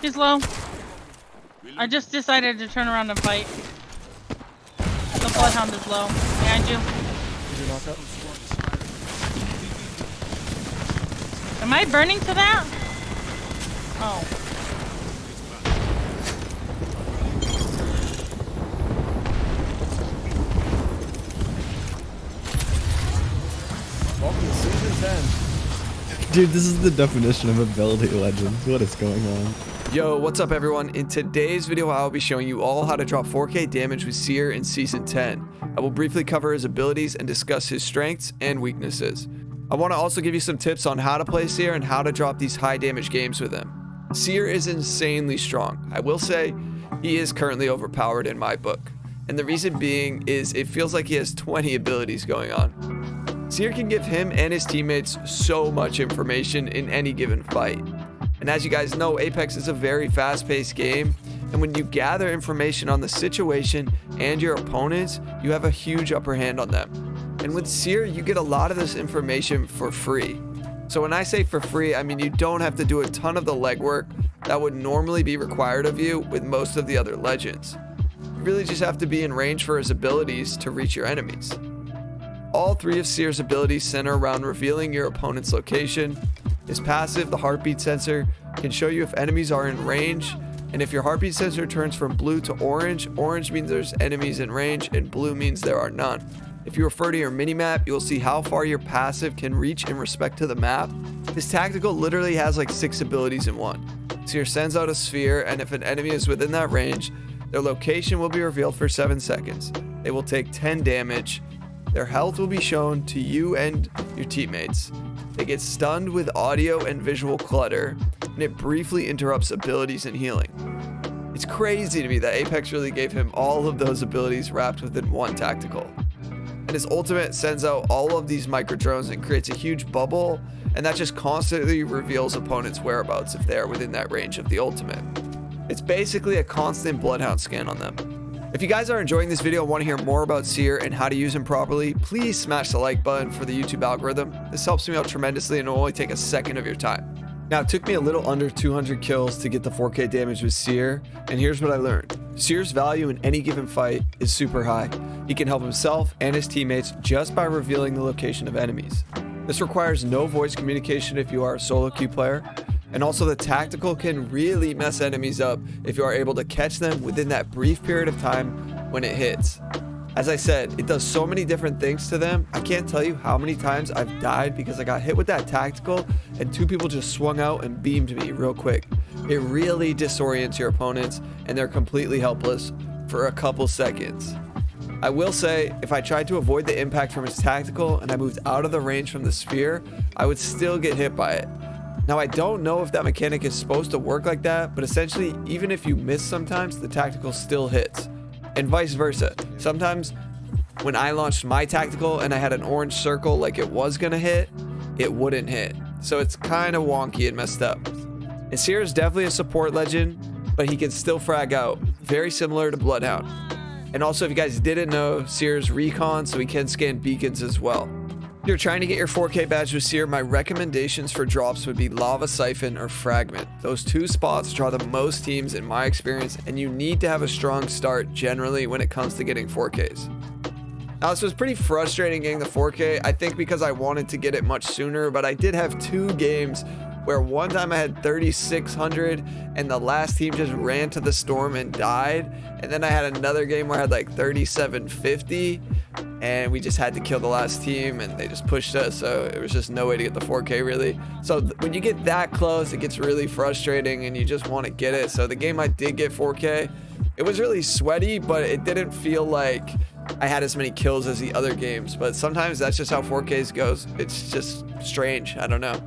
He's low. I just decided to turn around and fight. The Bloodhound is low. Behind you. Did you knock up? Am I burning to that? Oh. Welcome to season 10. Dude, this is the definition of ability legends. What is going on? Yo, what's up everyone? In today's video, I'll be showing you all how to drop 4K damage with Seer in Season 10. I will briefly cover his abilities and discuss his strengths and weaknesses. I want to also give you some tips on how to play Seer and how to drop these high damage games with him. Seer is insanely strong. I will say, he is currently overpowered in my book. And the reason being is it feels like he has 20 abilities going on. Seer can give him and his teammates so much information in any given fight. And as you guys know, Apex is a very fast-paced game, and when you gather information on the situation and your opponents, you have a huge upper hand on them. And with Seer, you get a lot of this information for free. So when I say for free, I mean you don't have to do a ton of the legwork that would normally be required of you with most of the other legends. You really just have to be in range for his abilities to reach your enemies. All three of Seer's abilities center around revealing your opponent's location. His passive, the heartbeat sensor, can show you if enemies are in range, and if your heartbeat sensor turns from blue to orange, orange means there's enemies in range and blue means there are none. If you refer to your minimap, you'll see how far your passive can reach in respect to the map. This tactical literally has like 6 abilities in one. Seer sends out a sphere, and if an enemy is within that range, their location will be revealed for 7 seconds. They will take 10 damage. Their health will be shown to you and your teammates. They get stunned with audio and visual clutter, and it briefly interrupts abilities and healing. It's crazy to me that Apex really gave him all of those abilities wrapped within one tactical. And his ultimate sends out all of these micro drones and creates a huge bubble, and that just constantly reveals opponents' whereabouts if they are within that range of the ultimate. It's basically a constant Bloodhound scan on them. If you guys are enjoying this video and want to hear more about Seer and how to use him properly, please smash the like button for the YouTube algorithm. This helps me out tremendously and will only take a second of your time. Now, it took me a little under 200 kills to get the 4K damage with Seer, and here's what I learned. Seer's value in any given fight is super high. He can help himself and his teammates just by revealing the location of enemies. This requires no voice communication if you are a solo queue player. And also the tactical can really mess enemies up if you are able to catch them within that brief period of time when it hits. As I said, it does so many different things to them. I can't tell you how many times I've died because I got hit with that tactical and 2 people just swung out and beamed me real quick. It really disorients your opponents and they're completely helpless for a couple seconds. I will say, if I tried to avoid the impact from his tactical and I moved out of the range from the sphere, I would still get hit by it. Now, I don't know if that mechanic is supposed to work like that, but essentially, even if you miss sometimes, the tactical still hits. And vice versa. Sometimes, when I launched my tactical and I had an orange circle like it was gonna hit, it wouldn't hit. So it's kind of wonky and messed up. And Seer is definitely a support legend, but he can still frag out, very similar to Bloodhound. And also, if you guys didn't know, Seer's recon, so he can scan beacons as well. If you're trying to get your 4K badge with Seer, my recommendations for drops would be Lava Siphon or Fragment. Those 2 spots draw the most teams in my experience, and you need to have a strong start generally when it comes to getting 4Ks. Now, this was pretty frustrating getting the 4K, I think because I wanted to get it much sooner, but I did have 2 games where one time I had 3,600 and the last team just ran to the storm and died, and then I had another game where I had like 3,750 and we just had to kill the last team and they just pushed us, so it was just no way to get the 4K really. So when you get that close, it gets really frustrating and you just want to get it. So the game I did get 4K, it was really sweaty, but it didn't feel like I had as many kills as the other games. But sometimes that's just how 4Ks goes. It's just strange, I don't know.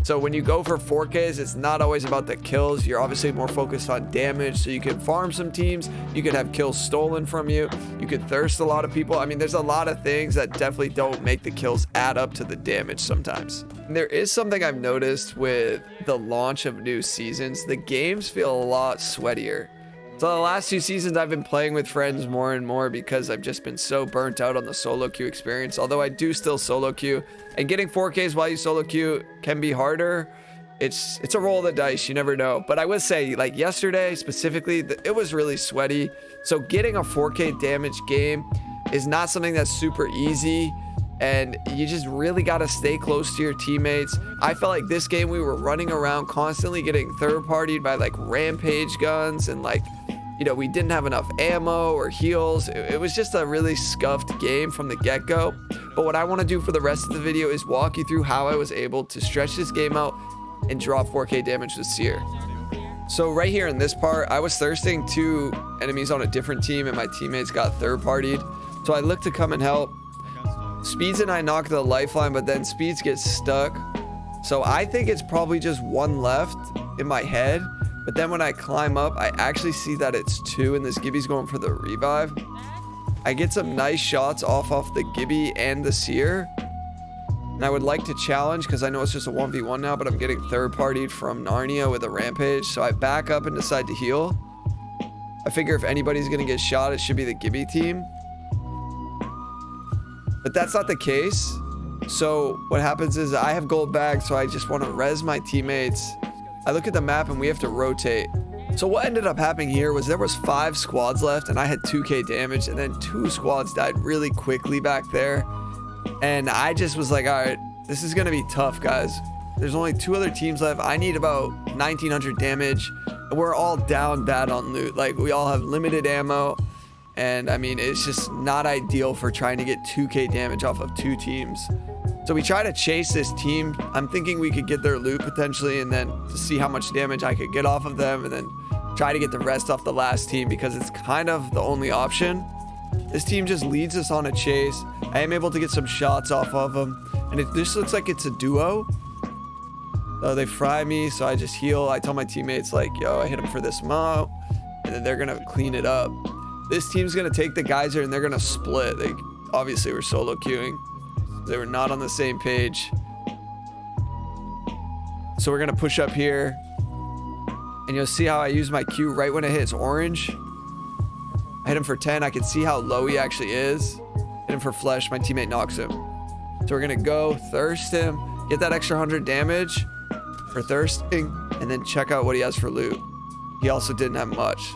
So when you go for 4Ks, it's not always about the kills. You're obviously more focused on damage, so you can farm some teams, you could have kills stolen from you, you could thirst a lot of people. I mean, there's a lot of things that definitely don't make the kills add up to the damage sometimes. And there is something I've noticed with the launch of new seasons. The games feel a lot sweatier. So the last 2 seasons I've been playing with friends more and more because I've just been so burnt out on the solo queue experience. Although I do still solo queue, and getting 4Ks while you solo queue can be harder. it's a roll of the dice. You never know. But I would say, like yesterday specifically, it was really sweaty. So getting a 4K damage game is not something that's super easy. And you just really got to stay close to your teammates. I felt like this game we were running around constantly getting third-partied by like rampage guns, and like, you know, we didn't have enough ammo or heals. It was just a really scuffed game from the get-go. But what I want to do for the rest of the video is walk you through how I was able to stretch this game out and drop 4K damage with Seer. So right here in this part, I was thirsting 2 enemies on a different team and my teammates got third-partied. So I looked to come and help. Speeds and I knocked the lifeline, but then Speeds gets stuck. So I think it's probably just 1 left in my head. But then when I climb up, I actually see that it's 2 and this Gibby's going for the revive. I get some nice shots off the Gibby and the Seer. And I would like to challenge because I know it's just a 1v1 now, but I'm getting third-partied from Narnia with a rampage. So I back up and decide to heal. I figure if anybody's going to get shot, it should be the Gibby team. But that's not the case. So what happens is I have gold bags, so I just want to res my teammates. I look at the map and we have to rotate. So what ended up happening here was there was 5 squads left and I had 2k damage, and then 2 squads died really quickly back there. And I just was like, all right, this is going to be tough, guys. There's only 2 other teams left. I need about 1900 damage. And we're all down bad on loot. Like, we all have limited ammo. And I mean, it's just not ideal for trying to get 2k damage off of 2 teams. So we try to chase this team. I'm thinking we could get their loot potentially, and then to see how much damage I could get off of them, and then try to get the rest off the last team, because it's kind of the only option. This team just leads us on a chase. I am able to get some shots off of them, and it just looks like it's a duo. So they fry me, so I just heal. I tell my teammates like, yo, I hit them for this amount, and then they're gonna clean it up. This team's gonna take the geyser and they're gonna split. They obviously were solo queuing. They were not on the same page. So we're gonna push up here, and you'll see how I use my Q right when it hits orange. I hit him for 10. I can see how low he actually is. Hit him for flesh. My teammate knocks him. So we're gonna go thirst him, get that extra 100 damage for thirsting, and then check out what he has for loot. He also didn't have much.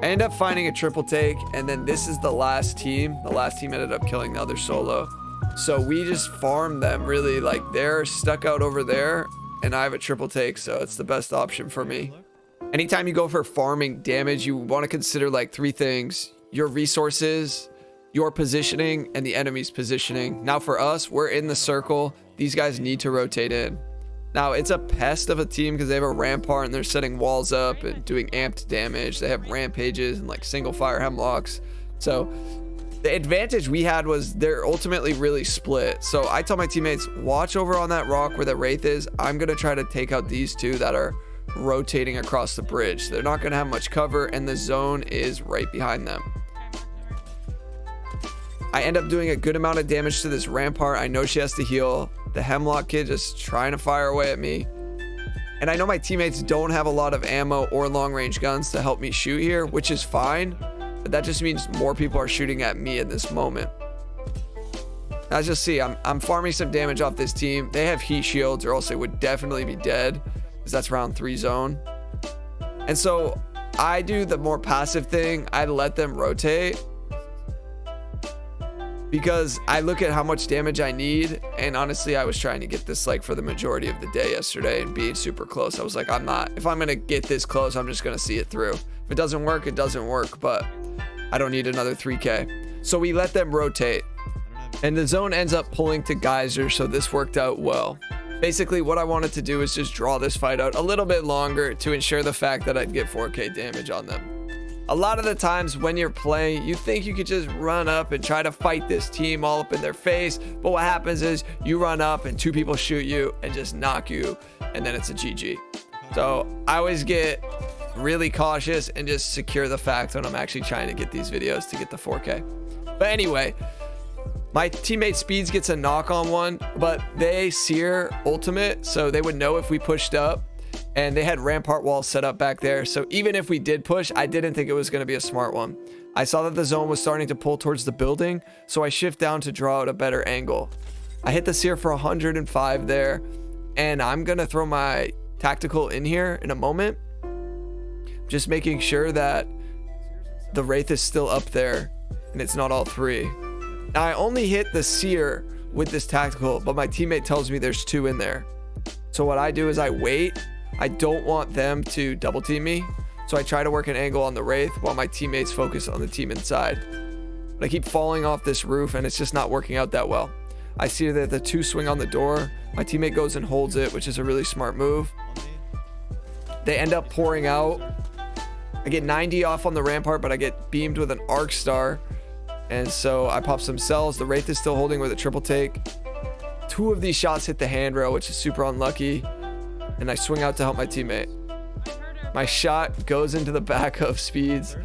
I end up finding a triple take, and then this is the last team. The last team ended up killing the other solo. So we just farmed them, really. Like, they're stuck out over there, and I have a triple take, so it's the best option for me. Anytime you go for farming damage, you want to consider like 3 things: your resources, your positioning, and the enemy's positioning. Now for us, we're in the circle. These guys need to rotate in. Now, it's a pest of a team because they have a rampart and they're setting walls up and doing amped damage. They have rampages and like single fire hemlocks. So the advantage we had was they're ultimately really split. So I tell my teammates, watch over on that rock where the Wraith is. I'm going to try to take out these 2 that are rotating across the bridge. They're not going to have much cover, and the zone is right behind them. I end up doing a good amount of damage to this rampart. I know she has to heal. The Hemlock kid just trying to fire away at me. And I know my teammates don't have a lot of ammo or long range guns to help me shoot here, which is fine. But that just means more people are shooting at me at this moment. As you'll see, I'm farming some damage off this team. They have heat shields, or else they would definitely be dead, because that's round 3 zone. And so I do the more passive thing. I let them rotate, because I look at how much damage I need, and honestly, I was trying to get this like for the majority of the day yesterday and being super close. I was like, if I'm gonna get this close, I'm just gonna see it through. If it doesn't work, it doesn't work, but I don't need another 3k. So we let them rotate, and the zone ends up pulling to geyser, so this worked out well. Basically, what I wanted to do is just draw this fight out a little bit longer to ensure the fact that I'd get 4k damage on them. A lot of the times when you're playing, you think you could just run up and try to fight this team all up in their face, but what happens is you run up and 2 people shoot you and just knock you, and then it's a GG. So I always get really cautious and just secure the fact when I'm actually trying to get these videos to get the 4k. But anyway, my teammate Speeds gets a knock on one, but they Seer ultimate, so they would know if we pushed up. And they had rampart walls set up back there. So even if we did push, I didn't think it was going to be a smart one. I saw that the zone was starting to pull towards the building, so I shift down to draw out a better angle. I hit the Seer for 105 there, and I'm going to throw my tactical in here in a moment. Just making sure that the Wraith is still up there and it's not all three. Now I only hit the Seer with this tactical, but my teammate tells me there's 2 in there. So what I do is I wait. I don't want them to double team me. So I try to work an angle on the Wraith while my teammates focus on the team inside. But I keep falling off this roof and it's just not working out that well. I see that the 2 swing on the door. My teammate goes and holds it, which is a really smart move. They end up pouring out. I get 90 off on the rampart, but I get beamed with an arc star. And so I pop some cells. The Wraith is still holding with a triple take. 2 of these shots hit the handrail, which is super unlucky. And I swing out to help my teammate. My shot goes into the back of Speeds,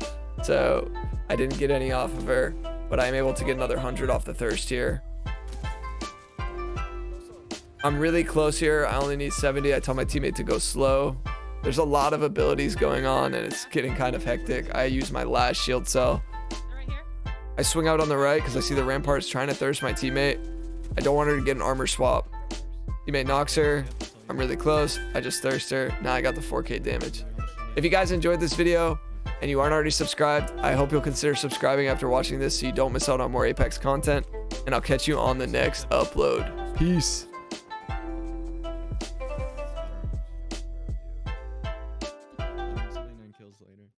so I didn't get any off of her, but I'm able to get another 100 off the thirst here. I'm really close here. I only need 70. I tell my teammate to go slow. There's a lot of abilities going on and it's getting kind of hectic. I use my last shield cell. I swing out on the right because I see the ramparts trying to thirst my teammate. I don't want her to get an armor swap. Teammate knocks her. I'm really close. I just thirst her. Now I got the 4K damage. If you guys enjoyed this video and you aren't already subscribed, I hope you'll consider subscribing after watching this so you don't miss out on more Apex content. And I'll catch you on the next upload. Peace.